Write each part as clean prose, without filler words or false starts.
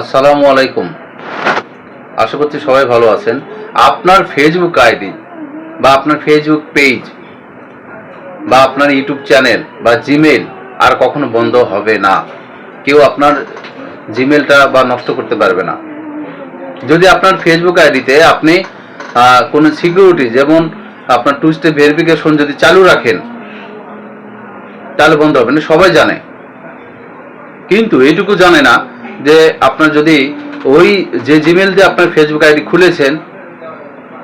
আসসালামু আলাইকুম। আশা করছি সবাই ভালো আছেন। আপনার ফেসবুক আইডি বা আপনার ফেসবুক পেজ বা আপনার ইউটিউব চ্যানেল বা জিমেইল আর কখনো বন্ধ হবে না। কেউ আপনার জিমেইলটা বা নষ্ট করতে পারবে না। যদি আপনার ফেসবুক আইডিতে আপনি কোনো সিকিউরিটি, যেমন আপনার টু স্টেপ ভেরিফিকেশন যদি চালু রাখেন, তাহলে বন্ধ হবে না, সবাই জানে। কিন্তু এইটুকু জানে না যে আপনার যদি ওই যে জিমেল দিয়ে আপনার ফেসবুক আইডি খুলেছেন,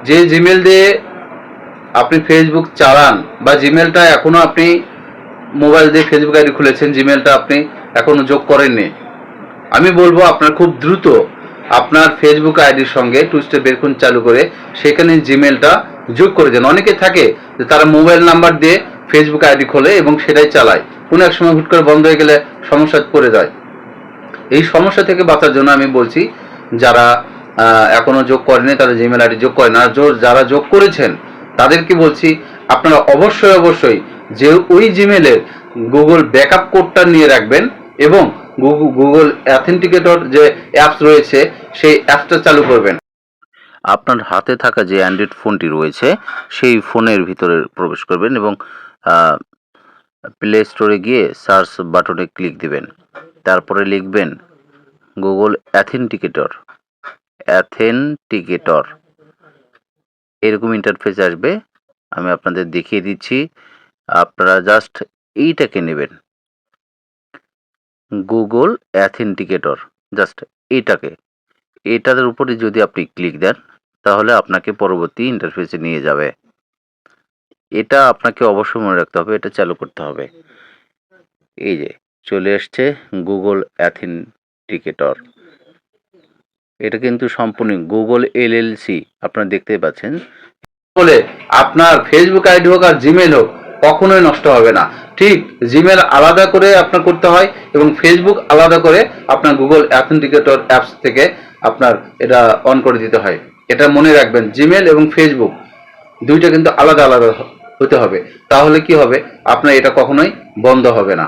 যে জিমেল দিয়ে আপনি ফেসবুক চালান, বা জিমেলটা এখনো আপনি মোবাইল দিয়ে ফেসবুক আইডি খুলেছেন, জিমেলটা আপনি এখনো যোগ করেননি, আমি বলবো আপনার খুব দ্রুত আপনার ফেসবুক আইডির সঙ্গে টু স্টেপ ভেরিফিকেশন চালু করে সেখানে জিমেলটা যোগ করে দেন। অনেকে থাকে যে তারা মোবাইল নাম্বার দিয়ে ফেসবুক আইডি খোলে এবং সেটাই চালায়, কোনো এক সময় হুট করে বন্ধ হয়ে গেলে সমস্যায় পড়ে যায়। এই সমস্যা থেকে বাঁচার জন্য আমি বলছি, যারা এখনো যোগ করেনি তারা জিমেল আইডি যোগ করেন, আর যারা যোগ করেছেন তাদেরকে বলছি আপনারা অবশ্যই যে ওই জিমেলের গুগল ব্যাকআপ কোডটা নিয়ে রাখবেন এবং গুগল অ্যাথেন্টিকেটর যে অ্যাপস রয়েছে সেই অ্যাপসটা চালু করবেন। আপনার হাতে থাকা যে অ্যান্ড্রয়েড ফোনটি রয়েছে সেই ফোনের ভিতরে প্রবেশ করবেন এবং প্লে স্টোরে গিয়ে সার্চ বাটনে ক্লিক দিবেন। তারপরে লিখবেন গুগল অ্যাথেন্টিকেটর। এরকম ইন্টারফেস আসবে, আমি আপনাদের দেখিয়ে দিচ্ছি। আপনারা জাস্ট এইটাকে নেবেন, গুগল অ্যাথেন্টিকেটর, জাস্ট এটার উপরে যদি আপনি ক্লিক দেন তাহলে আপনাকে পরবর্তী ইন্টারফেসে নিয়ে যাবে। এটা আপনাকে অবশ্যই মনে রাখতে হবে, এটা চালু করতে হবে। এই যে চলে আসছে গুগল অ্যাথেন্টিকেটর। এটা কিন্তু সম্পূর্ণ গুগল এলএলসি, আপনারা দেখতে পাচ্ছেন। বলে আপনার ফেসবুক আইডি হোক আর জিমেল হোক কখনোই নষ্ট হবে না। ঠিক জিমেল আলাদা করে আপনার করতে হয় এবং ফেসবুক আলাদা করে আপনার গুগল অ্যাথেন্টিকেটর অ্যাপস থেকে আপনার এটা অন করে দিতে হয়। এটা মনে রাখবেন, জিমেল এবং ফেসবুক দুইটা কিন্তু আলাদা আলাদা হতে হবে, তাহলে কি হবে, আপনার এটা কখনোই বন্ধ হবে না।